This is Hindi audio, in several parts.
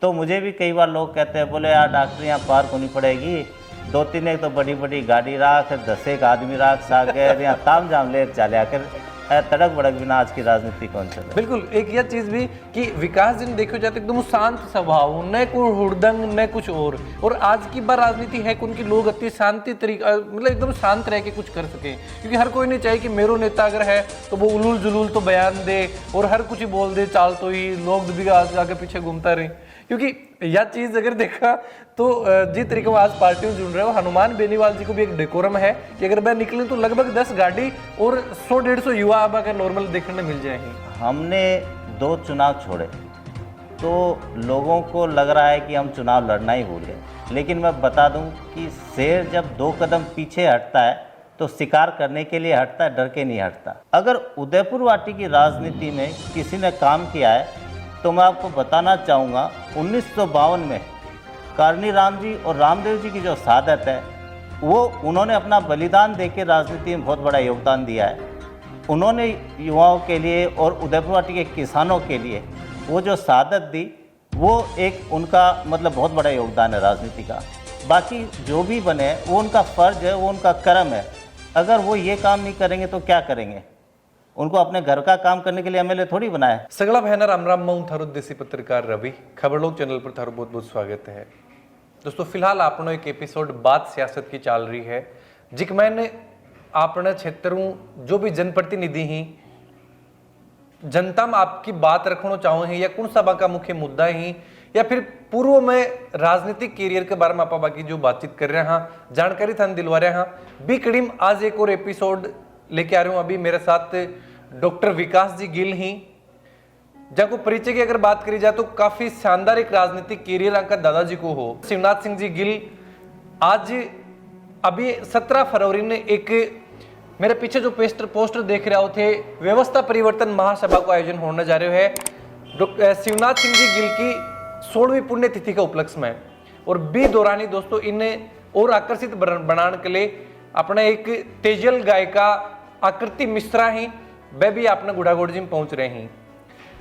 तो मुझे भी कई बार लोग कहते हैं, बोले यार डॉक्टर यहाँ पार्क होनी पड़ेगी, 2-3 एक तो बड़ी बड़ी गाड़ी राख, 10 एक आदमी राख सागर यहाँ ताम जाम ले चले आकर तड़क भड़क बिना आज की राजनीति कौन चल रहा। बिल्कुल। एक यह चीज भी कि विकास जी ने देखो जाते एकदम शांत स्वभाव, न कोई हुड़दंग न कुछ और आज की बार राजनीति है कि उनकी लोग अति शांति तरीका मतलब एकदम शांत रह के कुछ कर सके, क्योंकि हर कोई नहीं चाहिए कि मेरो नेता अगर है तो वो उलूल जुलूल तो बयान दे और हर कुछ ही बोल दे, चाल तो ही लोग भी आगे पीछे घूमता रहे। क्योंकि यह चीज अगर देखा तो जिस तरीके आज पार्टी में जुड़ रहे हो, हनुमान बेनीवाल जी को भी एक डेकोरम है कि अगर वह निकले तो लगभग 10 गाड़ी और 100-150 युवा अब अगर नॉर्मल देखने मिल जाएंगे। हमने 2 चुनाव छोड़े तो लोगों को लग रहा है कि हम चुनाव लड़ना ही भूल गए, लेकिन मैं बता दूं कि शेर जब 2 कदम पीछे हटता है तो शिकार करने के लिए हटता है, डर के नहीं हटता। अगर उदयपुर वाटी की राजनीति में किसी ने काम किया है तो मैं आपको बताना चाहूँगा 1952 में करनी राम जी और रामदेव जी की जो शहादत है वो उन्होंने अपना बलिदान देके राजनीति में बहुत बड़ा योगदान दिया है। उन्होंने युवाओं के लिए और उदयपुर वाटी के किसानों के लिए वो जो शहादत दी वो एक उनका मतलब बहुत बड़ा योगदान है राजनीति का। बाकी जो भी बने वो उनका फ़र्ज है, वो उनका कर्म है। अगर वो ये काम नहीं करेंगे तो क्या करेंगे? उनको अपने घर का काम करने के लिए एमएलए थोड़ी बनाया। सगला बहना राम राम, मैं थारो देसी पत्रकार रवि, खबर लोग चैनल पर थारो बहुत बहुत स्वागत है। दोस्तों फिलहाल आपनो एक एपिसोड बात सियासत की चल रही है, जिक मैंने अपने क्षेत्रों जो भी जनप्रतिनिधि ही जनता में आपकी बात रखना चाहो हैं या कौन सभा का मुख्य मुद्दा ही या फिर पूर्व में राजनीतिक कैरियर के बारे में आप बाकी जो बातचीत कर रहे हैं जानकारी थान दिलवा रहे हैं बी कड़ीम आज एक और एपिसोड लेके आ रहे हूँ। अभी मेरे साथ डॉक्टर विकास जी गिल ही, जब परिचय की अगर बात करी जाए तो काफी शानदार एक राजनीतिक कैरियर आपका दादाजी को हो। शिवनाथ सिंह जी गिल आज अभी 17 फरवरी ने एक मेरे पीछे जो पोस्टर देख रहे थे व्यवस्था परिवर्तन महासभा का आयोजन होने जा रहे है शिवनाथ सिंह जी गिल की 16वीं पुण्यतिथि के उपलक्ष्य में। और बी दौरानी दोस्तों इन्हें और आकर्षित बनाने के लिए अपना एक तेजल गायिका आकृति मिश्रा ही वह भी अपने गुड़ागोड़ जी में पहुंच रहे हैं।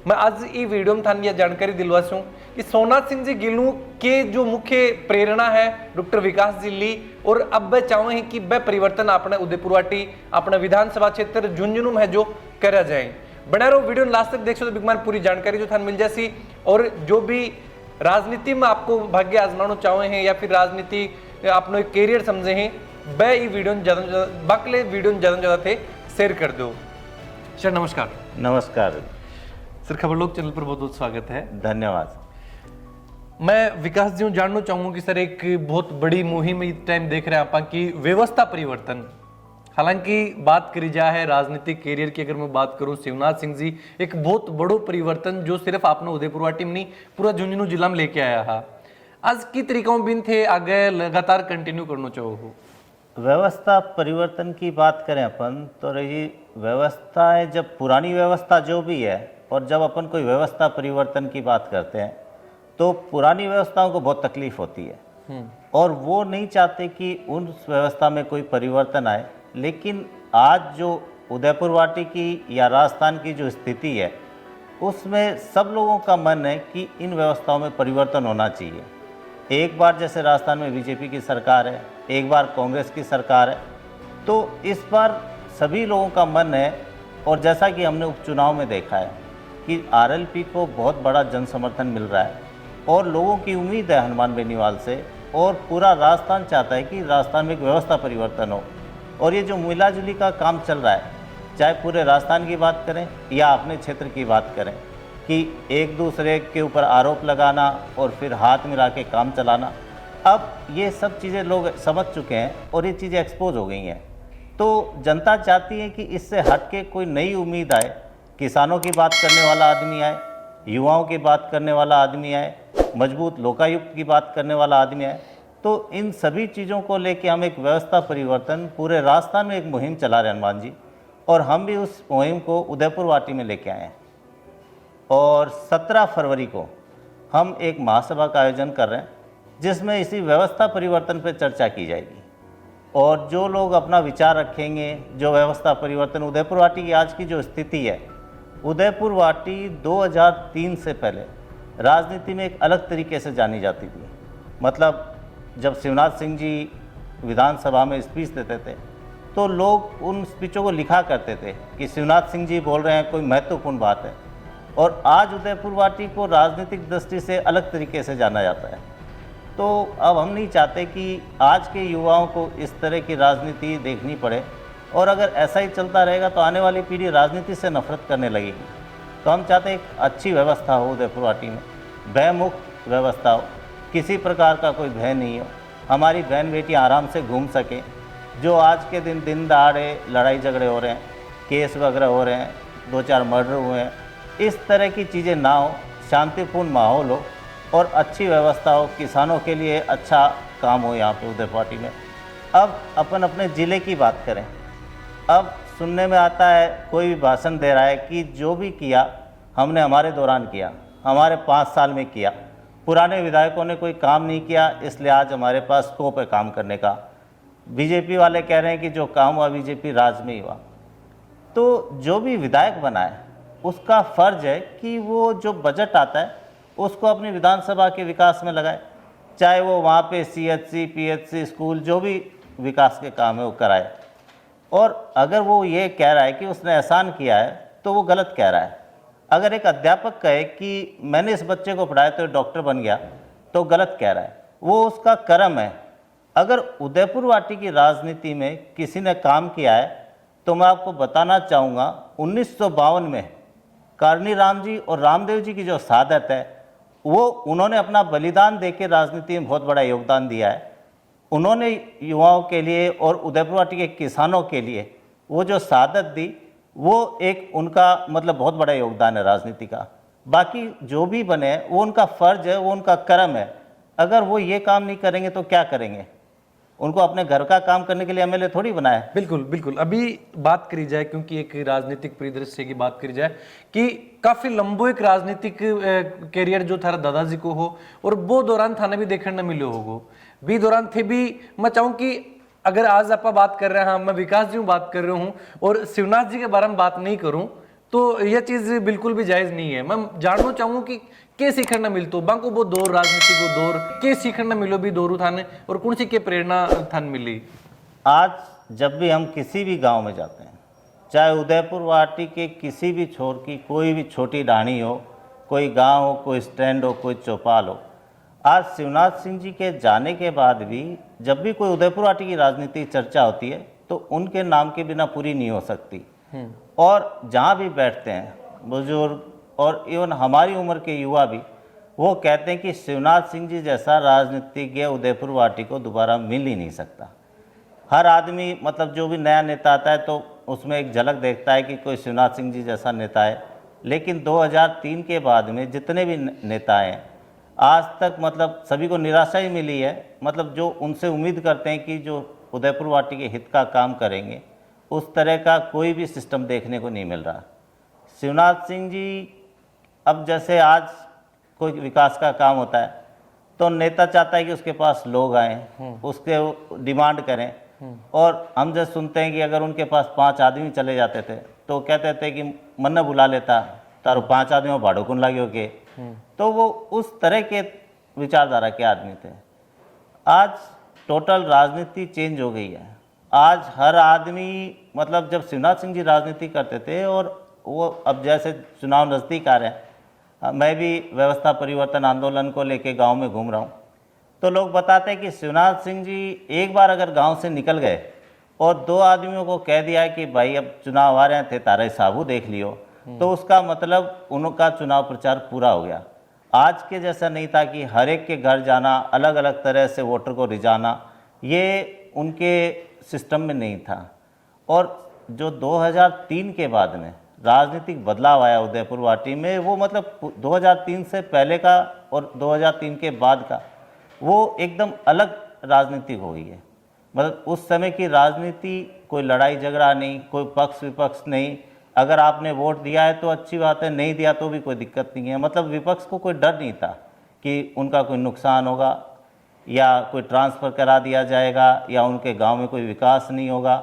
मैं आज ई वीडियो में थान यह जानकारी दिलवा सूं कि सोमनाथ सिंह जी गिलू के जो मुख्य प्रेरणा है डॉक्टर विकास जी ली और अब वह चाहे हैं कि वह परिवर्तन अपने उदयपुर वाटी अपने विधानसभा क्षेत्र झुंझुनू में है जो करा जाए। बना रहो वीडियो लास्ट तक देखो तो बिगमान पूरी जानकारी जो थान मिल जासी। और जो भी राजनीति में आपको भाग्य आजमाना चाहे हैं या फिर राजनीति अपना एक कैरियर समझे हैं वह ई वीडियो ज्यादा बाकले वीडियो ज्यादा थे शेयर कर दो। सर नमस्कार। नमस्कार सर, खबर लोग चैनल पर बहुत बहुत स्वागत है। धन्यवाद। मैं विकास जी जानना चाहूंगा कि सर एक बहुत बड़ी मुहिम इस टाइम देख रहे हैं आप कि व्यवस्था परिवर्तन। हालांकि बात करी जाए है राजनीतिक कैरियर की, अगर मैं बात करूं शिवनाथ सिंह जी एक बहुत बड़ो परिवर्तन जो सिर्फ आपने उदयपुर वाटी में नहीं पूरा झुंझुनू जिला में लेके आया है। आज की तरीकों बिन थे आगे लगातार कंटिन्यू करना चाहो। व्यवस्था परिवर्तन की बात करें अपन तो रही व्यवस्था है, जब पुरानी व्यवस्था जो भी है और जब अपन कोई व्यवस्था परिवर्तन की बात करते हैं तो पुरानी व्यवस्थाओं को बहुत तकलीफ होती है और वो नहीं चाहते कि उस व्यवस्था में कोई परिवर्तन आए। लेकिन आज जो उदयपुर वाटी की या राजस्थान की जो स्थिति है उसमें सब लोगों का मन है कि इन व्यवस्थाओं में परिवर्तन होना चाहिए। एक बार जैसे राजस्थान में बीजेपी की सरकार है, एक बार कांग्रेस की सरकार है, तो इस बार सभी लोगों का मन है और जैसा कि हमने उपचुनाव में देखा है कि आरएलपी को बहुत बड़ा जन समर्थन मिल रहा है और लोगों की उम्मीद है हनुमान बेनीवाल से और पूरा राजस्थान चाहता है कि राजस्थान में एक व्यवस्था परिवर्तन हो। और ये जो मिलाजुली का काम चल रहा है, चाहे पूरे राजस्थान की बात करें या अपने क्षेत्र की बात करें, कि एक दूसरे के ऊपर आरोप लगाना और फिर हाथ मिला के काम चलाना, अब ये सब चीज़ें लोग समझ चुके हैं और ये चीज़ें एक्सपोज हो गई हैं। तो जनता चाहती है कि इससे हट के कोई नई उम्मीद आए, किसानों की बात करने वाला आदमी आए, युवाओं की बात करने वाला आदमी आए, मजबूत लोकायुक्त की बात करने वाला आदमी आए। तो इन सभी चीज़ों को लेके हम एक व्यवस्था परिवर्तन पूरे राजस्थान में एक मुहिम चला रहे हनुमान जी, और हम भी उस मुहिम को उदयपुर वाटी में लेके आए हैं। और 17 फरवरी को हम एक महासभा का आयोजन कर रहे हैं जिसमें इसी व्यवस्था परिवर्तन पर चर्चा की जाएगी और जो लोग अपना विचार रखेंगे, जो व्यवस्था परिवर्तन उदयपुर वाटी की आज की जो स्थिति है, उदयपुर वाटी 2003 से पहले राजनीति में एक अलग तरीके से जानी जाती थी। मतलब जब शिवनाथ सिंह जी विधानसभा में स्पीच देते थे तो लोग उन स्पीचों को लिखा करते थे कि शिवनाथ सिंह जी बोल रहे हैं, कोई महत्वपूर्ण बात है। और आज उदयपुर वाटी को राजनीतिक दृष्टि से अलग तरीके से जाना जाता है। तो अब हम नहीं चाहते कि आज के युवाओं को इस तरह की राजनीति देखनी पड़े, और अगर ऐसा ही चलता रहेगा तो आने वाली पीढ़ी राजनीति से नफरत करने लगेगी। तो हम चाहते हैं एक अच्छी व्यवस्था हो उदयपुर वाटी में, भयमुक्त व्यवस्था हो, किसी प्रकार का कोई भय नहीं हो, हमारी बहन बेटियाँ आराम से घूम सकें। जो आज के दिन दहाड़े लड़ाई झगड़े हो रहे हैं, केस वगैरह हो रहे हैं, 2-4 मर्डर हुए हैं, इस तरह की चीज़ें ना हो, शांतिपूर्ण माहौल हो और अच्छी व्यवस्था हो, किसानों के लिए अच्छा काम हो यहाँ पे उदयपुर वाटी में। अब अपन अपने ज़िले की बात करें। अब सुनने में आता है कोई भी भाषण दे रहा है कि जो भी किया हमने हमारे दौरान किया, हमारे 5 साल में किया, पुराने विधायकों ने कोई काम नहीं किया, इसलिए आज हमारे पास स्कोप है काम करने का। बीजेपी वाले कह रहे हैं कि जो काम हुआ बीजेपी राज में ही हुआ। तो जो भी विधायक बना है उसका फ़र्ज है कि वो जो बजट आता है उसको अपनी विधानसभा के विकास में लगाए, चाहे वो वहाँ पे CHC, PHC, स्कूल, जो भी विकास के काम है वो कराए। और अगर वो ये कह रहा है कि उसने एहसान किया है तो वो गलत कह रहा है। अगर एक अध्यापक कहे कि मैंने इस बच्चे को पढ़ाया तो डॉक्टर बन गया, तो गलत कह रहा है, वो उसका कर्म है। अगर उदयपुर वाटी की राजनीति में किसी ने काम किया है तो मैं आपको बताना चाहूँगा 1952 में करनी राम जी और रामदेव जी की जो शहादत है, वो उन्होंने अपना बलिदान देके राजनीति में बहुत बड़ा योगदान दिया है। उन्होंने युवाओं के लिए और उदयपुर वाटी के किसानों के लिए वो जो शहादत दी, वो एक उनका मतलब बहुत बड़ा योगदान है राजनीति का। बाकी जो भी बने वो उनका फ़र्ज है, वो उनका कर्म है। अगर वो ये काम नहीं करेंगे तो क्या करेंगे? उनको अपने घर का काम करने के लिए MLA थोड़ी बनाया है। बिल्कुल बिल्कुल। अभी बात करी जाए, क्योंकि एक राजनीतिक परिदृश्य की बात करी जाए कि काफी लंबो एक राजनीतिक कैरियर जो थारा दादाजी को हो, और वो दौरान थाने भी देखने न मिलो होगो, भी दौरान थे भी। मैं चाहूँ कि अगर आज आप बात कर रहे हैं, हाँ मैं विकास जी बात कर रहा हूँ और शिवनाथ जी के बारे में बात नहीं करूँ, तो यह चीज़ बिल्कुल भी जायज़ नहीं है। मैं जानना चाहूँ कि के सीखना मिलतो बांको वो दौर राजनीति को दौर के सीखना मिलो भी दौरू थाने, और कौन सी के प्रेरणा थान मिली? आज जब भी हम किसी भी गांव में जाते हैं, चाहे उदयपुर वाटी के किसी भी छोर की कोई भी छोटी डाणी हो, कोई गांव हो, कोई स्टैंड हो, कोई चौपाल हो, आज शिवनाथ सिंह जी के जाने के बाद भी जब भी कोई उदयपुर वाटी की राजनीति चर्चा होती है तो उनके नाम के बिना पूरी नहीं हो सकती। और जहाँ भी बैठते हैं बुजुर्ग और इवन हमारी उम्र के युवा भी, वो कहते हैं कि शिवनाथ सिंह जी जैसा राजनीतिज्ञ उदयपुर वाटी को दोबारा मिल ही नहीं सकता। हर आदमी मतलब जो भी नया नेता आता है तो उसमें एक झलक देखता है कि कोई शिवनाथ सिंह जी जैसा नेता है, लेकिन 2003 के बाद में जितने भी नेता हैं आज तक मतलब सभी को निराशा ही मिली है। मतलब जो उनसे उम्मीद करते हैं कि जो उदयपुर वाटी के हित का काम करेंगे, उस तरह का कोई भी सिस्टम देखने को नहीं मिल रहा। शिवनाथ सिंह जी अब जैसे आज कोई विकास का काम होता है तो नेता चाहता है कि उसके पास लोग आएँ, उसके डिमांड करें। और हम जैसे सुनते हैं कि अगर उनके पास 5 आदमी चले जाते थे तो कहते थे कि मन न बुला लेता तारो 5 आदमी भाड़ो कौन लागे के। तो वो उस तरह के विचारधारा के आदमी थे। आज टोटल राजनीति चेंज हो गई है। आज हर आदमी मतलब जब शिवनाथ सिंह जी राजनीति करते थे और वो अब जैसे चुनाव नज़दीक आ रहे हैं, मैं भी व्यवस्था परिवर्तन आंदोलन को लेके गांव में घूम रहा हूँ, तो लोग बताते हैं कि शिवनाथ सिंह जी एक बार अगर गांव से निकल गए और 2 आदमियों को कह दिया है कि भाई अब चुनाव आ रहे थे, तारा साबू देख लियो, तो उसका मतलब उनका चुनाव प्रचार पूरा हो गया। आज के जैसा नहीं था कि हर एक के घर जाना, अलग अलग तरह से वोटर को रिझाना, ये उनके सिस्टम में नहीं था। और जो 2003 के बाद में राजनीतिक बदलाव आया उदयपुर वाटी में, वो मतलब 2003 से पहले का और 2003 के बाद का वो एकदम अलग राजनीति हो गई है। मतलब उस समय की राजनीति कोई लड़ाई झगड़ा नहीं, कोई पक्ष विपक्ष नहीं। अगर आपने वोट दिया है तो अच्छी बात है, नहीं दिया तो भी कोई दिक्कत नहीं है। मतलब विपक्ष को कोई डर नहीं था कि उनका कोई नुकसान होगा या कोई ट्रांसफ़र करा दिया जाएगा या उनके गांव में कोई विकास नहीं होगा।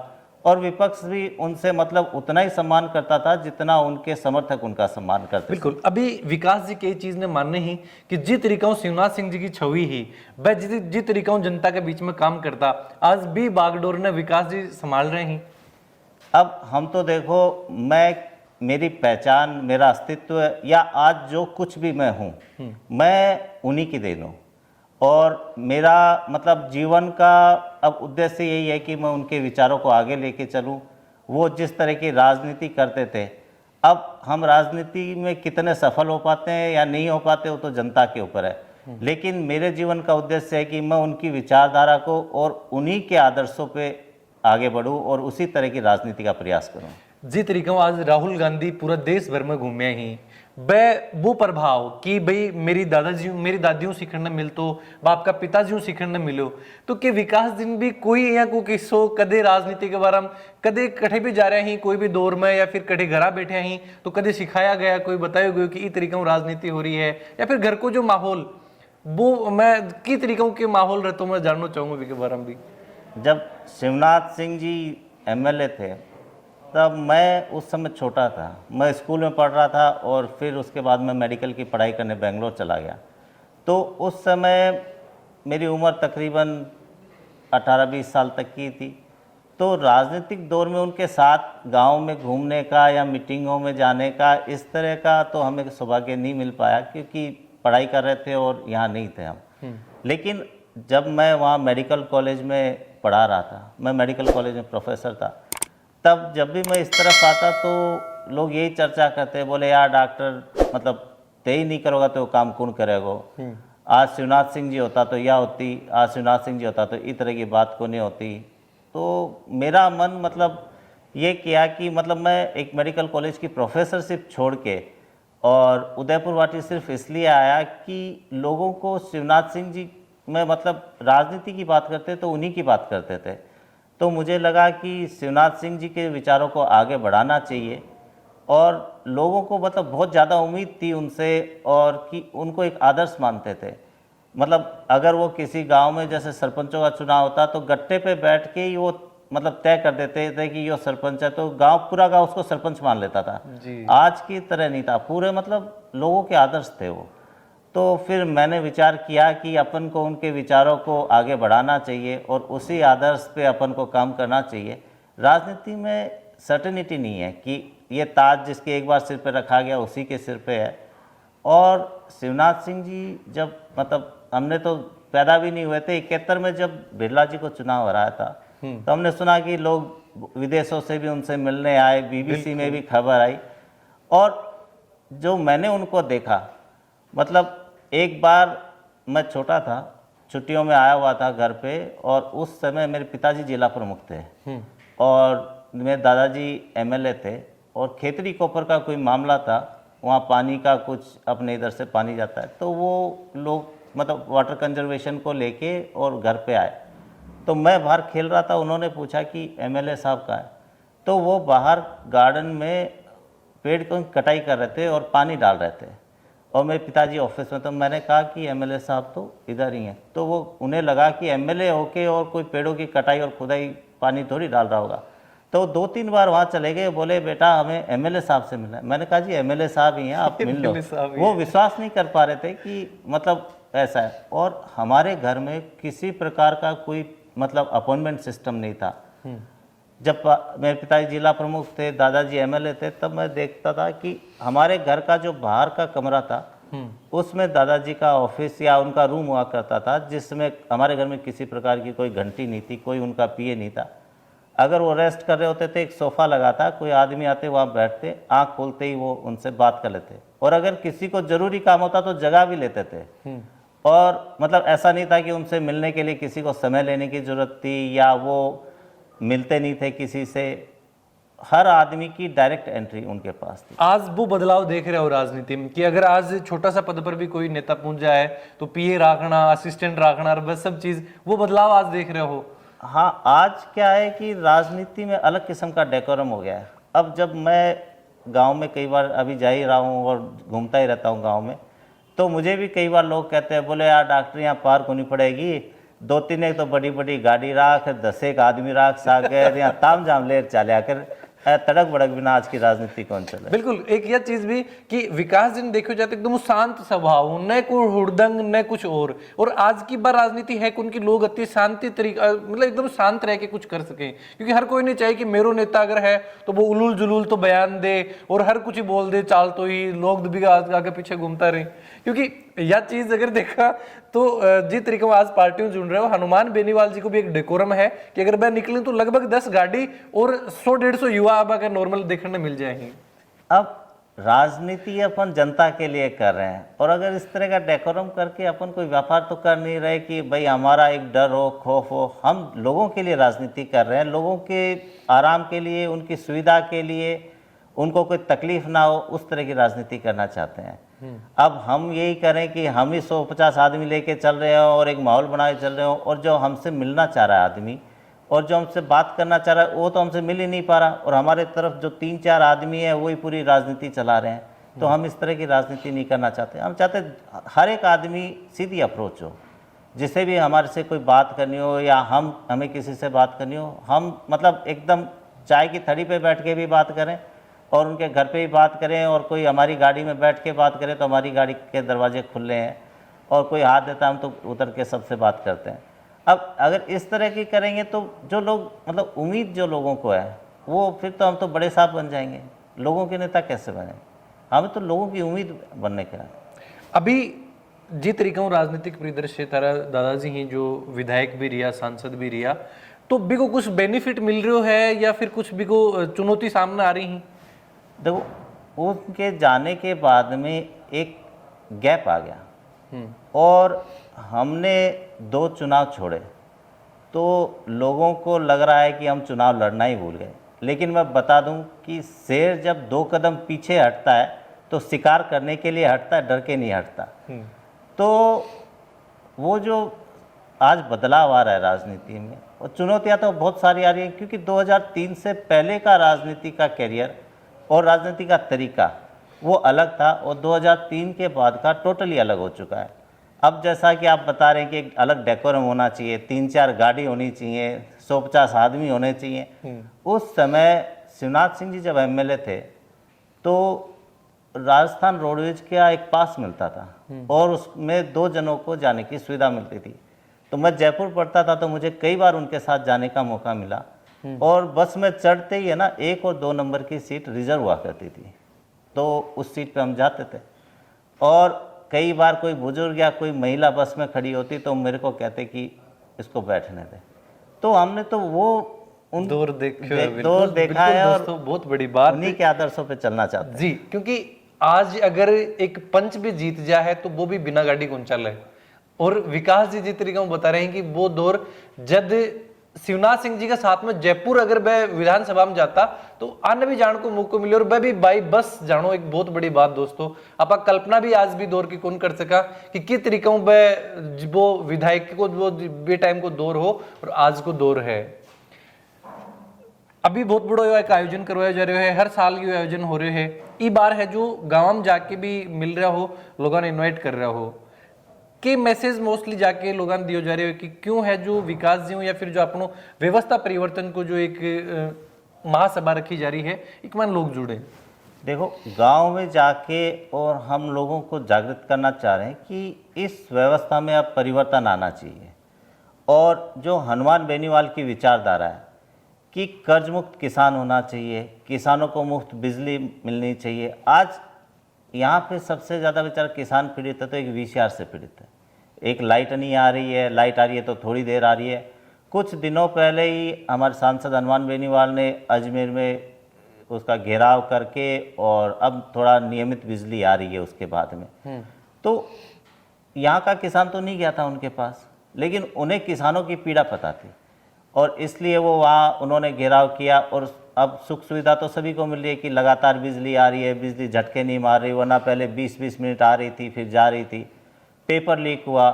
और विपक्ष भी उनसे मतलब उतना ही सम्मान करता था जितना उनके समर्थक उनका सम्मान करते थे। बिल्कुल। अभी विकास जी के चीज ने मानने ही कि जिस तरीका शिवनाथ सिंह जी की छवि ही वह जिस तरीका जनता के बीच में काम करता, आज भी बागडोर ने विकास जी संभाल रहे हैं। अब हम तो देखो, मेरी पहचान, मेरा अस्तित्व या आज जो कुछ भी मैं हूँ, मैं उन्हीं की देन हूँ। और मेरा मतलब जीवन का अब उद्देश्य यही है कि मैं उनके विचारों को आगे लेके चलूँ। वो जिस तरह की राजनीति करते थे, अब हम राजनीति में कितने सफल हो पाते हैं या नहीं हो पाते वो तो जनता के ऊपर है। लेकिन मेरे जीवन का उद्देश्य है कि मैं उनकी विचारधारा को और उन्हीं के आदर्शों पे आगे बढ़ूं और उसी तरह की राजनीति का प्रयास करूं। जिस तरीके आज राहुल गांधी पूरा देश भर में घूमे ही वो प्रभाव कि भाई मेरी दादियों सीखने न मिलतो, बाप का पिताजियों सीखने न मिलो, तो के विकास दिन भी कोई या को किस्सो कदे राजनीति के बारे में कदे कठे भी जा रहे हैं कोई भी दौर में या फिर कठे घरा बैठे हैं तो कदे सिखाया गया, कोई बताया गया कि इस तरीके राजनीति हो रही है, या फिर घर को जो माहौल वो मैं किस तरीकों के माहौल रहता हूँ मैं जानना चाहूँगा के बारे में भी। जब शिवनाथ सिंह जी एमएलए थे तब मैं उस समय छोटा था, मैं स्कूल में पढ़ रहा था और फिर उसके बाद मैं मेडिकल की पढ़ाई करने बेंगलोर चला गया। तो उस समय मेरी उम्र तकरीबन 18-20 साल तक की थी। तो राजनीतिक दौर में उनके साथ गांव में घूमने का या मीटिंगों में जाने का इस तरह का तो हमें सौभाग्य नहीं मिल पाया क्योंकि पढ़ाई कर रहे थे और यहाँ नहीं थे हम। लेकिन जब मैं वहाँ मेडिकल कॉलेज में पढ़ा रहा था, मैं मेडिकल कॉलेज में प्रोफेसर था, तब जब भी मैं इस तरफ आता तो लोग यही चर्चा करते, बोले यार डॉक्टर मतलब ते ही नहीं करोगा तो काम कौन करेगा। आज शिवनाथ सिंह जी होता तो यह होती, आज शिवनाथ सिंह जी होता तो इस तरह की बात को नहीं होती। तो मेरा मन मतलब ये किया कि मतलब मैं एक मेडिकल कॉलेज की प्रोफेसरशिप छोड़ के और उदयपुर वाटी सिर्फ इसलिए आया कि लोगों को शिवनाथ सिंह जी में मतलब राजनीति की बात करते तो उन्हीं की बात करते थे। तो मुझे लगा कि शिवनाथ सिंह जी के विचारों को आगे बढ़ाना चाहिए और लोगों को मतलब बहुत ज़्यादा उम्मीद थी उनसे और कि उनको एक आदर्श मानते थे। मतलब अगर वो किसी गांव में जैसे सरपंचों का चुनाव होता तो गट्टे पे बैठ के ही वो मतलब तय कर देते थे कि ये सरपंच है, तो पूरा गांव उसको सरपंच मान लेता था जी। आज की तरह नहीं था, पूरे मतलब लोगों के आदर्श थे वो। तो फिर मैंने विचार किया कि अपन को उनके विचारों को आगे बढ़ाना चाहिए और उसी आदर्श पे अपन को काम करना चाहिए। राजनीति में सर्टेनिटी नहीं है कि ये ताज जिसके एक बार सिर पे रखा गया उसी के सिर पे है। और शिवनाथ सिंह जी जब मतलब हमने तो पैदा भी नहीं हुए थे, 71 में जब बिरला जी को चुनाव हराया था तो हमने सुना कि लोग विदेशों से भी उनसे मिलने आए, बीबीसी में भी खबर आई। और जो मैंने उनको देखा, मतलब एक बार मैं छोटा था, छुट्टियों में आया हुआ था घर पे और उस समय मेरे पिताजी जिला प्रमुख थे और मेरे दादाजी एमएलए थे और खेतरी कोपर का कोई मामला था, वहाँ पानी का कुछ अपने इधर से पानी जाता है तो वो लोग मतलब वाटर कंजर्वेशन को लेके और घर पे आए। तो मैं बाहर खेल रहा था, उन्होंने पूछा कि एमएलए साहब कहाँ है, तो वो बाहर गार्डन में पेड़ को कटाई कर रहे थे और पानी डाल रहे थे और मेरे पिताजी ऑफिस में। तो मैंने कहा कि एमएलए साहब तो इधर ही हैं। तो वो उन्हें लगा कि एमएलए होके और कोई पेड़ों की कटाई और खुदाई पानी थोड़ी डाल रहा होगा। तो 2-3 बार वहाँ चले गए, बोले बेटा हमें एमएलए साहब से मिलना है। मैंने कहा जी एमएलए साहब ही हैं, आप मिल लो। वो विश्वास नहीं कर पा रहे थे कि मतलब ऐसा है। और हमारे घर में किसी प्रकार का कोई मतलब अपॉइंटमेंट सिस्टम नहीं था। जब मेरे पिताजी जिला प्रमुख थे, दादाजी एमएलए थे, तब मैं देखता था कि हमारे घर का जो बाहर का कमरा था उसमें दादाजी का ऑफिस या उनका रूम हुआ करता था, जिसमें हमारे घर में किसी प्रकार की कोई घंटी नहीं थी, कोई उनका पीए नहीं था। अगर वो रेस्ट कर रहे होते थे, एक सोफ़ा लगा था, कोई आदमी आते वहाँ बैठते, आँख खोलते ही वो उनसे बात कर लेते। और अगर किसी को ज़रूरी काम होता तो जगह भी लेते थे। और मतलब ऐसा नहीं था कि उनसे मिलने के लिए किसी को समय लेने की ज़रूरत थी या वो मिलते नहीं थे किसी से। हर आदमी की डायरेक्ट एंट्री उनके पास थी। आज वो बदलाव देख रहे हो राजनीति में कि अगर आज छोटा सा पद पर भी कोई नेता पहुंच जाए तो पीए रखना, असिस्टेंट रखना, बस सब चीज़, वो बदलाव आज देख रहे हो? हाँ, आज क्या है कि राजनीति में अलग किस्म का डेकोरम हो गया है। अब जब मैं गांव में कई बार अभी जा ही रहा हूँ और घूमता ही रहता हूँ गांव में, तो मुझे भी कई बार लोग कहते हैं, बोले यार डॉक्टर यहाँ पार्क होनी पड़ेगी, 2-3 एक तो बड़ी बड़ी गाड़ी राख 10 एक आदमी राख सागर या ताम झाम लेर चाले आकर तड़क भड़क बिना आज की राजनीति कौन चले। बिल्कुल, एक यह चीज भी कि विकास जी ने देखो जाते एकदम शांत स्वभाव, न कोई हुड़दंग न कुछ और आज की बार राजनीति है कि उनकी लोग अति शांति तरीका मतलब एकदम शांत रह के कुछ कर सके, क्योंकि हर कोई नहीं चाहिए कि मेरो नेता अगर है तो वो उलूल जुलूल तो बयान दे और हर कुछ ही बोल दे, चाल तो ही लोग भी आगे पीछे घूमता रहे। क्योंकि यह चीज अगर देखा तो जिस तरीके में आज पार्टियों जुड़ रहे हो, हनुमान बेनीवाल जी को भी एक डेकोरम है कि अगर वह निकले तो लगभग 10 गाड़ी और 100-150 युवा अब अगर नॉर्मल देखने मिल जाएंगे। अब राजनीति अपन जनता के लिए कर रहे हैं, और अगर इस तरह का डेकोरम करके अपन कोई व्यापार तो कर नहीं रहे कि भाई हमारा एक डर हो, खौफ हो। हम लोगों के लिए राजनीति कर रहे हैं, लोगों के आराम के लिए, उनकी सुविधा के लिए, उनको कोई तकलीफ ना हो, उस तरह की राजनीति करना चाहते हैं। अब हम यही करें कि हम ही 150 आदमी लेके चल रहे हो और एक माहौल बना के चल रहे हो, और जो हमसे मिलना चाह रहा है आदमी और जो हमसे बात करना चाह रहा है वो तो हमसे मिल ही नहीं पा रहा, और हमारे तरफ जो 3-4 आदमी है वही पूरी राजनीति चला रहे हैं। तो हम इस तरह की राजनीति नहीं करना चाहते। हम चाहते हर एक आदमी सीधी अप्रोच हो, जिसे भी हमारे से कोई बात करनी हो या हमें किसी से बात करनी हो, हम मतलब एकदम चाय की थड़ी पे बैठ के भी बात करें और उनके घर पे भी बात करें, और कोई हमारी गाड़ी में बैठ के बात करें तो हमारी गाड़ी के दरवाजे खुले हैं, और कोई हाथ देता हम तो उतर के सबसे बात करते हैं। अब अगर इस तरह की करेंगे तो जो लोग मतलब उम्मीद जो लोगों को है वो फिर तो हम तो बड़े साहब बन जाएंगे, लोगों के नेता कैसे बने? हमें तो लोगों की उम्मीद बनने का है। अभी जिस तरीके से राजनीतिक परिदृश्य तारा दादाजी ही जो विधायक भी रिया, सांसद भी रिया, तो भी को कुछ बेनिफिट मिल रहा है या फिर कुछ भी को चुनौती सामने आ रही है? देखो उनके जाने के बाद में एक गैप आ गया और हमने 2 चुनाव छोड़े, तो लोगों को लग रहा है कि हम चुनाव लड़ना ही भूल गए। लेकिन मैं बता दूं कि शेर जब 2 कदम पीछे हटता है तो शिकार करने के लिए हटता है, डर के नहीं हटता। तो वो जो आज बदलाव आ रहा है राजनीति में, और चुनौतियां तो बहुत सारी आ रही हैं, क्योंकि 2003 से पहले का राजनीति का कैरियर और राजनीति का तरीका वो अलग था, और 2003 के बाद का टोटली अलग हो चुका है। अब जैसा कि आप बता रहे हैं कि एक अलग डेकोरम होना चाहिए, 3-4 गाड़ी होनी चाहिए, 150 आदमी होने चाहिए। उस समय शिवनाथ सिंह जी जब एमएलए थे तो राजस्थान रोडवेज का एक पास मिलता था और उसमें 2 जनों को जाने की सुविधा मिलती थी। तो मैं जयपुर पढ़ता था तो मुझे कई बार उनके साथ जाने का मौका मिला, और बस में चढ़ते ही है ना 1 और 2 नंबर की सीट रिजर्व हुआ करती थी, तो उस सीट पे हम जाते थे। और कई बार कोई बुजुर्ग या कोई महिला बस में खड़ी होती तो मेरे को कहते कि इसको बैठने दे। तो हमने तो वो उन दौर दौर देखा है, और दोस्तों बहुत बड़ी बात उन्हीं के आदर्शों पे चलना चाहते हैं जी। क्योंकि आज अगर एक पंच भी जीत जाए है तो वो भी बिना गाड़ी कौन चल है। और विकास जी जिस तरीके में बता रहे हैं कि वो दौर जब शिवनाथ सिंह जी के साथ में जयपुर अगर वह विधानसभा में जाता तो अन्य भी जाने को मौका मिले, और वह भी बाई बस जानो, एक बहुत बड़ी बात दोस्तों। आप कल्पना भी आज भी दौर की कौन कर सका कि किस तरीके में वो विधायक को वो बे टाइम को दौर हो और आज को दौर है। अभी बहुत बड़ा एक आयोजन करवाया जा रहा है, हर साल ये आयोजन हो रहे हैं। ई बार है जो गाँव में जाके भी मिल रहा हो, लोगों ने इन्वाइट कर रहा हो कि मैसेज मोस्टली जाके लोगों ने दिए जा रहे हो कि क्यों है जो विकास जी हो या फिर जो अपनो व्यवस्था परिवर्तन को जो एक महासभा रखी जा रही है, एक मान लोग जुड़े। देखो गांव में जाके और हम लोगों को जागृत करना चाह रहे हैं कि इस व्यवस्था में अब परिवर्तन आना चाहिए, और जो हनुमान बेनीवाल की विचारधारा है कि कर्ज मुक्त किसान होना चाहिए, किसानों को मुफ्त बिजली मिलनी चाहिए। आज यहाँ पे सबसे ज़्यादा बेचारा किसान पीड़ित है तो एक VCR से पीड़ित है। एक लाइट नहीं आ रही है, लाइट आ रही है तो थोड़ी देर आ रही है। कुछ दिनों पहले ही हमारे सांसद हनुमान बेनीवाल ने अजमेर में उसका घेराव करके और अब थोड़ा नियमित बिजली आ रही है उसके बाद में। तो यहाँ का किसान तो नहीं गया था उनके पास, लेकिन उन्हें किसानों की पीड़ा पता थी, और इसलिए वो वहाँ उन्होंने घेराव किया। और अब सुख सुविधा तो सभी को मिल रही है कि लगातार बिजली आ रही है, बिजली झटके नहीं मार रही, वरना पहले 20-20 मिनट आ रही थी फिर जा रही थी। पेपर लीक हुआ।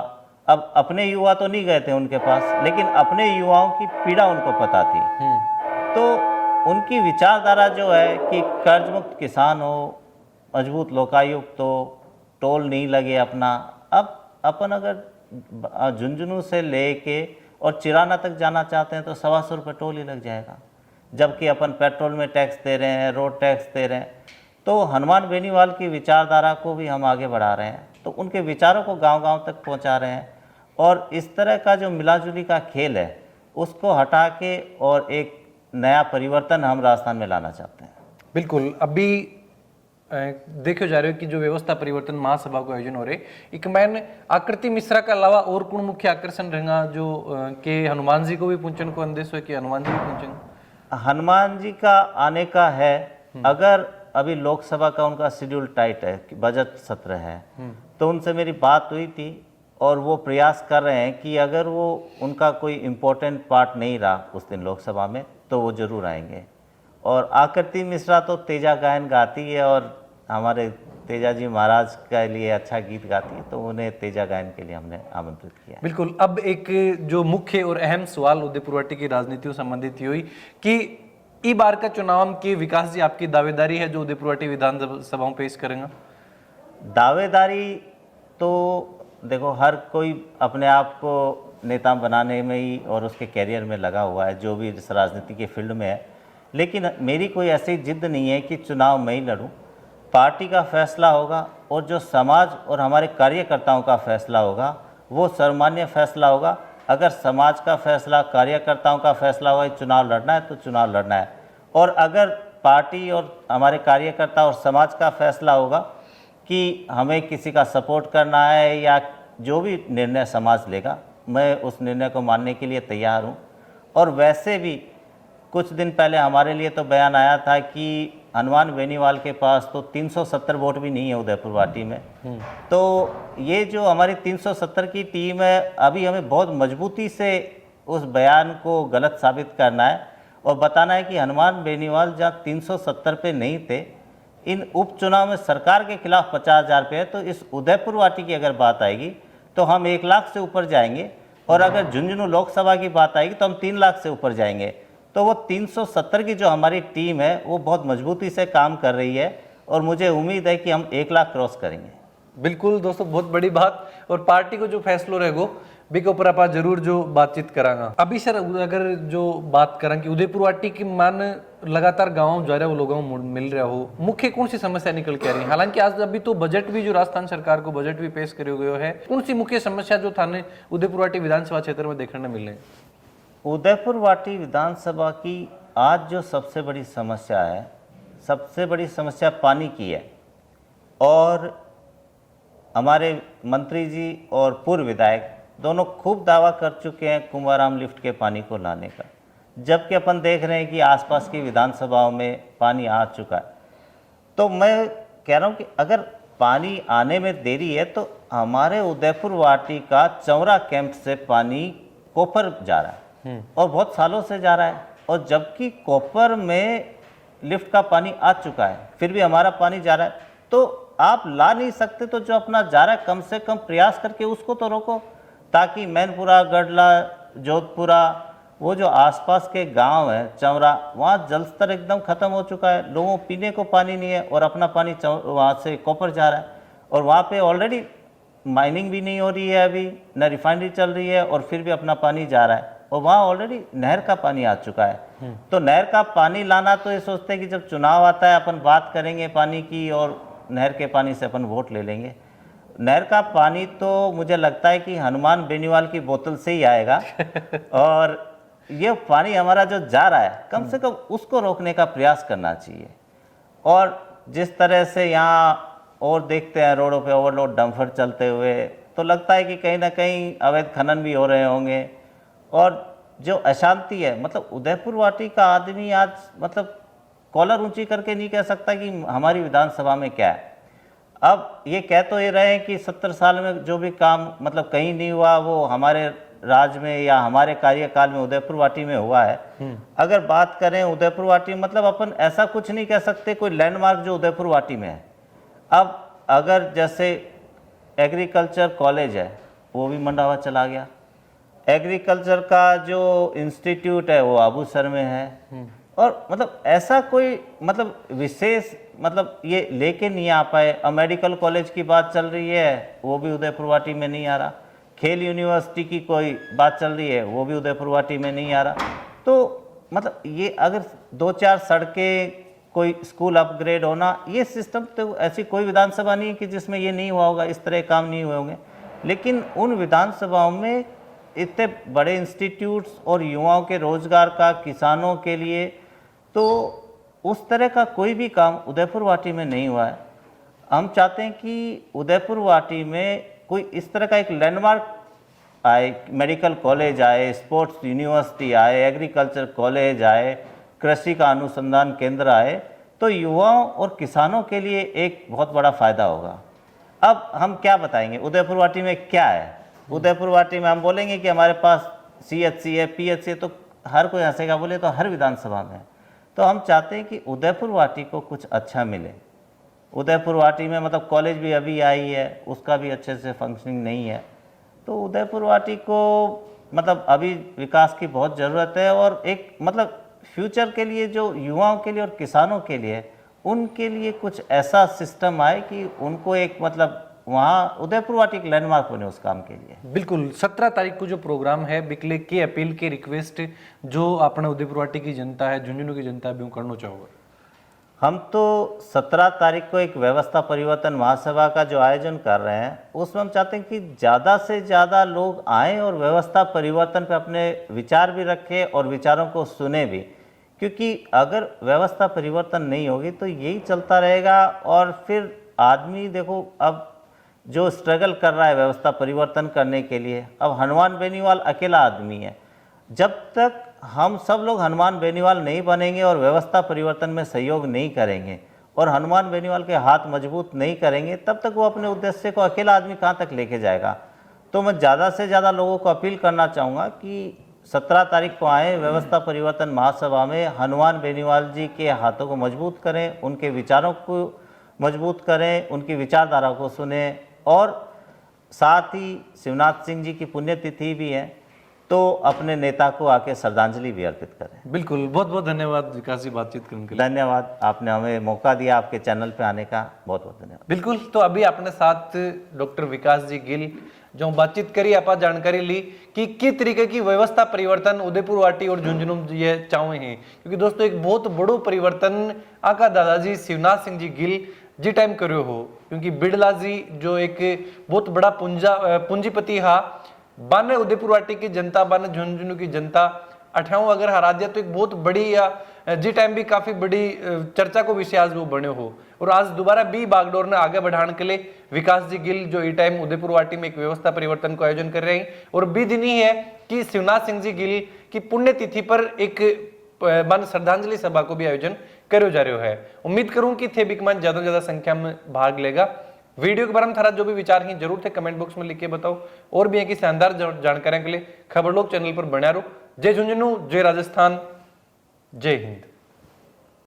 अब अपने युवा तो नहीं गए थे उनके पास, लेकिन अपने युवाओं की पीड़ा उनको पता थी। तो उनकी विचारधारा जो है कि कर्ज मुक्त किसान हो, मजबूत लोकायुक्त हो, टोल नहीं लगे अपना। अब अपन अगर झुंझुनू से लेके और चिराना तक जाना चाहते हैं तो 125 रुपये टोल ही लग जाएगा, जबकि अपन पेट्रोल में टैक्स दे रहे हैं, रोड टैक्स दे रहे हैं। तो हनुमान बेनीवाल की विचारधारा को भी हम आगे बढ़ा रहे हैं, तो उनके विचारों को गांव-गांव तक पहुंचा रहे हैं और इस तरह का जो मिलाजुली का खेल है उसको हटा के और एक नया परिवर्तन हम राजस्थान में लाना चाहते हैं। बिल्कुल। अभी देखो जा रहे हो कि जो व्यवस्था परिवर्तन महासभा को आयोजन हो रहे, एक मैन आकृति मिश्रा के अलावा और कौन मुख्य आकर्षण रहेगा जो के हनुमान जी को भी पूछने को अंदेश हो कि हनुमान जी भी पूछेंगे? हनुमान जी का आने का है, अगर अभी लोकसभा का उनका शेड्यूल टाइट है, बजट सत्र है, तो उनसे मेरी बात हुई थी और वो प्रयास कर रहे हैं कि अगर वो उनका कोई इम्पोर्टेंट पार्ट नहीं रहा उस दिन लोकसभा में तो वो जरूर आएंगे। और आकृति मिश्रा तो तेजा गायन गाती है और हमारे तेजा जी महाराज के लिए अच्छा गीत गाती है, तो उन्हें तेजा गायन के लिए हमने आमंत्रित किया। बिल्कुल। अब एक जो मुख्य और अहम सवाल उदयपुरवाटी की राजनीति से संबंधित हुई कि ई बार का चुनाव के विकास जी आपकी दावेदारी है जो उदयपुरवाटी विधानसभा में पेश करेंगे? दावेदारी तो देखो, हर कोई अपने आप को नेता बनाने में ही और उसके कैरियर में लगा हुआ है, जो भी इस राजनीति के फील्ड में है। लेकिन मेरी कोई ऐसी जिद नहीं है कि चुनाव मैं ही लड़ूं। पार्टी का फैसला होगा और जो समाज और हमारे कार्यकर्ताओं का फैसला होगा वो सर्वमान्य फैसला होगा। अगर समाज का फैसला, कार्यकर्ताओं का फैसला हुआ चुनाव लड़ना है तो चुनाव लड़ना है, और अगर पार्टी और हमारे कार्यकर्ता और समाज का फैसला होगा कि हमें किसी का सपोर्ट करना है या जो भी निर्णय समाज लेगा, मैं उस निर्णय को मानने के लिए तैयार हूँ। और वैसे भी कुछ दिन पहले हमारे लिए तो बयान आया था कि हनुमान बेनीवाल के पास तो 370 वोट भी नहीं है उदयपुरवाटी में। तो ये जो हमारी 370 की टीम है, अभी हमें बहुत मजबूती से उस बयान को गलत साबित करना है और बताना है कि हनुमान बेनीवाल जहाँ 370 पे नहीं थे, इन उपचुनाव में सरकार के खिलाफ 50,000 पे है, तो इस उदयपुरवाटी की अगर बात आएगी तो हम 1 लाख से ऊपर जाएंगे, और अगर झुंझुनू लोकसभा की बात आएगी तो हम 3 लाख से ऊपर जाएंगे। तो वो 370 की जो हमारी टीम है वो बहुत मजबूती से काम कर रही है और मुझे उम्मीद है कि हम 1 लाख क्रॉस करेंगे। बिल्कुल दोस्तों, बहुत बड़ी बात। और पार्टी को जो फैसलो रहेगो बिके ऊपर आप जरूर जो बातचीत करांगा। अभी सर अगर जो बात करें कि उदयपुरवाटी की मान लगातार गाँव जा रहे हो, लोगों में मिल रहा हो, मुख्य कौन सी समस्या निकल के आ रही है? हालांकि आज अभी तो बजट भी जो राजस्थान सरकार को बजट भी पेश करे गए है, कौन सी मुख्य समस्या जो थाने उदयपुरवाटी विधानसभा क्षेत्र में देखने मिल रही है? उदयपुरवाटी विधानसभा की आज जो सबसे बड़ी समस्या है, सबसे बड़ी समस्या पानी की है। और हमारे मंत्री जी और पूर्व विधायक दोनों खूब दावा कर चुके हैं कुंभाराम लिफ्ट के पानी को लाने का, जबकि अपन देख रहे हैं कि आसपास की विधानसभाओं में पानी आ चुका है। तो मैं कह रहा हूं कि अगर पानी आने में देरी है तो हमारे उदयपुरवाटी का चौरा कैंप से पानी कोपर जा रहा है और बहुत सालों से जा रहा है, और जबकि कोपर में लिफ्ट का पानी आ चुका है फिर भी हमारा पानी जा रहा है। तो आप ला नहीं सकते तो जो अपना जा रहा है कम से कम प्रयास करके उसको तो रोको, ताकि मैनपुरा, गढ़ला, जोधपुरा, वो जो आसपास के गांव हैं, चौरा, वहाँ जल स्तर एकदम ख़त्म हो चुका है, लोगों को पीने को पानी नहीं है और अपना पानी वहाँ से कोपर जा रहा है। और वहाँ पे ऑलरेडी माइनिंग भी नहीं हो रही है, अभी न रिफाइनरी चल रही है और फिर भी अपना पानी जा रहा है, और वहाँ ऑलरेडी नहर का पानी आ चुका है। तो नहर का पानी लाना, तो ये सोचते हैं कि जब चुनाव आता है अपन बात करेंगे पानी की और नहर के पानी से अपन वोट ले लेंगे। नहर का पानी तो मुझे लगता है कि हनुमान बेनीवाल की बोतल से ही आएगा और ये पानी हमारा जो जा रहा है कम से कम उसको रोकने का प्रयास करना चाहिए। और जिस तरह से यहाँ और देखते हैं रोडों पे ओवरलोड डंपर चलते हुए, तो लगता है कि कहीं ना कहीं अवैध खनन भी हो रहे होंगे। और जो अशांति है, मतलब उदयपुरवाटी का आदमी आज मतलब कॉलर ऊंची करके नहीं कह सकता कि हमारी विधानसभा में क्या है। अब ये कह तो ये रहे हैं कि 70 साल में जो भी काम मतलब कहीं नहीं हुआ वो हमारे राज में या हमारे कार्यकाल में उदयपुरवाटी में हुआ है। अगर बात करें उदयपुरवाटी, मतलब अपन ऐसा कुछ नहीं कह सकते कोई लैंडमार्क जो उदयपुरवाटी में है। अब अगर जैसे एग्रीकल्चर कॉलेज है वो भी मंडावा चला गया, एग्रीकल्चर का जो इंस्टीट्यूट है वो आबूसर में है, और मतलब ऐसा कोई मतलब विशेष मतलब ये लेके नहीं आ पाए। अब मेडिकल कॉलेज की बात चल रही है वो भी उदयपुरवाटी में नहीं आ रहा। खेल यूनिवर्सिटी की कोई बात चल रही है, वो भी उदयपुर वाटी में नहीं आ रहा। तो मतलब ये अगर 2-4 सड़कें, कोई स्कूल अपग्रेड होना, ये सिस्टम तो ऐसी कोई विधानसभा नहीं है कि जिसमें ये नहीं हुआ होगा, इस तरह के काम नहीं हुए होंगे। लेकिन उन विधानसभाओं में इतने बड़े इंस्टीट्यूट्स और युवाओं के रोजगार का, किसानों के लिए, तो उस तरह का कोई भी काम उदयपुर वाटी में नहीं हुआ है। हम चाहते हैं कि उदयपुर वाटी में कोई इस तरह का एक लैंडमार्क आए, मेडिकल कॉलेज आए, स्पोर्ट्स यूनिवर्सिटी आए, एग्रीकल्चर कॉलेज आए, कृषि का अनुसंधान केंद्र आए, तो युवाओं और किसानों के लिए एक बहुत बड़ा फ़ायदा होगा। अब हम क्या बताएंगे उदयपुर वाटी में क्या है? उदयपुर वाटी में हम बोलेंगे कि हमारे पास CHC है, PHC है, तो हर कोई हंसेगा, बोले तो हर विधानसभा में है। तो हम चाहते हैं कि उदयपुर वाटी को कुछ अच्छा मिले। उदयपुर वाटी में मतलब कॉलेज भी अभी आई है, उसका भी अच्छे से फंक्शनिंग नहीं है। तो उदयपुर वाटी को मतलब अभी विकास की बहुत ज़रूरत है, और एक मतलब फ्यूचर के लिए, जो युवाओं के लिए और किसानों के लिए, उनके लिए कुछ ऐसा सिस्टम आए कि उनको एक मतलब वहाँ उदयपुर वाटी एक लैंडमार्क बने उस काम के लिए। बिल्कुल 17 तारीख को जो प्रोग्राम है बिकले की अपील की रिक्वेस्ट जो अपने उदयपुर वाटी की जनता है, झुंझुनू की जनता है, भी करना चाहोगे? हम तो 17 तारीख को एक व्यवस्था परिवर्तन महासभा का जो आयोजन कर रहे हैं, उसमें हम चाहते हैं कि ज़्यादा से ज़्यादा लोग आएँ और व्यवस्था परिवर्तन पर अपने विचार भी रखें और विचारों को सुने भी। क्योंकि अगर व्यवस्था परिवर्तन नहीं होगी तो यही चलता रहेगा, और फिर आदमी देखो अब जो स्ट्रगल कर रहा है व्यवस्था परिवर्तन करने के लिए, अब हनुमान बेनीवाल अकेला आदमी है। जब तक हम सब लोग हनुमान बेनीवाल नहीं बनेंगे और व्यवस्था परिवर्तन में सहयोग नहीं करेंगे और हनुमान बेनीवाल के हाथ मजबूत नहीं करेंगे, तब तक वो अपने उद्देश्य को अकेला आदमी कहाँ तक लेके जाएगा। तो मैं ज़्यादा से ज़्यादा लोगों को अपील करना चाहूँगा कि 17 तारीख को आएँ व्यवस्था परिवर्तन महासभा में, हनुमान बेनीवाल जी के हाथों को मजबूत करें, उनके विचारों को मजबूत करें, उनकी विचारधारा को सुने, और साथ ही शिवनाथ सिंह जी की पुण्यतिथि भी है, तो अपने नेता को आके श्रद्धांजलि भी अर्पित करें। बिल्कुल, बहुत बहुत धन्यवाद विकास जी बातचीत करने के लिए। धन्यवाद, आपने हमें मौका दिया आपके चैनल पे आने का, बहुत बहुत धन्यवाद। बिल्कुल, तो अभी अपने साथ डॉक्टर विकास जी गिल जो बातचीत करी, आप जानकारी ली कि किस तरीके की व्यवस्था परिवर्तन उदयपुर वाटी और झुंझुनू ये चाहे हैं। क्योंकि दोस्तों एक बहुत बड़ो परिवर्तन आका दादाजी शिवनाथ सिंह जी गिल जी टाइम करो हो, क्योंकि बिड़ला जी जो एक बहुत बड़ा पूंजीपति हा, बन उदयपुर वाटी की जनता, बन झुंझुनू की जनता अठाऊ अगर हरा दिया तो एक बहुत बड़ी या जी टाइम भी काफी बड़ी चर्चा को विषय आज वो बने हो। और आज दोबारा भी बागडोर ने आगे बढ़ाने के लिए विकास जी गिल जो ई टाइम उदयपुर वाटी में एक व्यवस्था परिवर्तन को आयोजन कर रहे हैं, और भी दिन ही है कि शिवनाथ सिंह जी गिल की पुण्यतिथि पर एक बन श्रद्धांजलि सभा को भी आयोजन करो जा रहे है। उम्मीद करूं कि थे बिकमान ज्यादा से ज्यादा संख्या में भाग लेगा। वीडियो के बारे में थारा जो भी विचार हैं जरूर थे कमेंट बॉक्स में लिख के बताओ, और भी है कि शानदार जानकारियों के लिए खबर लोग चैनल पर बना रहो। जय झुंझुनू, जय राजस्थान, जय हिंद।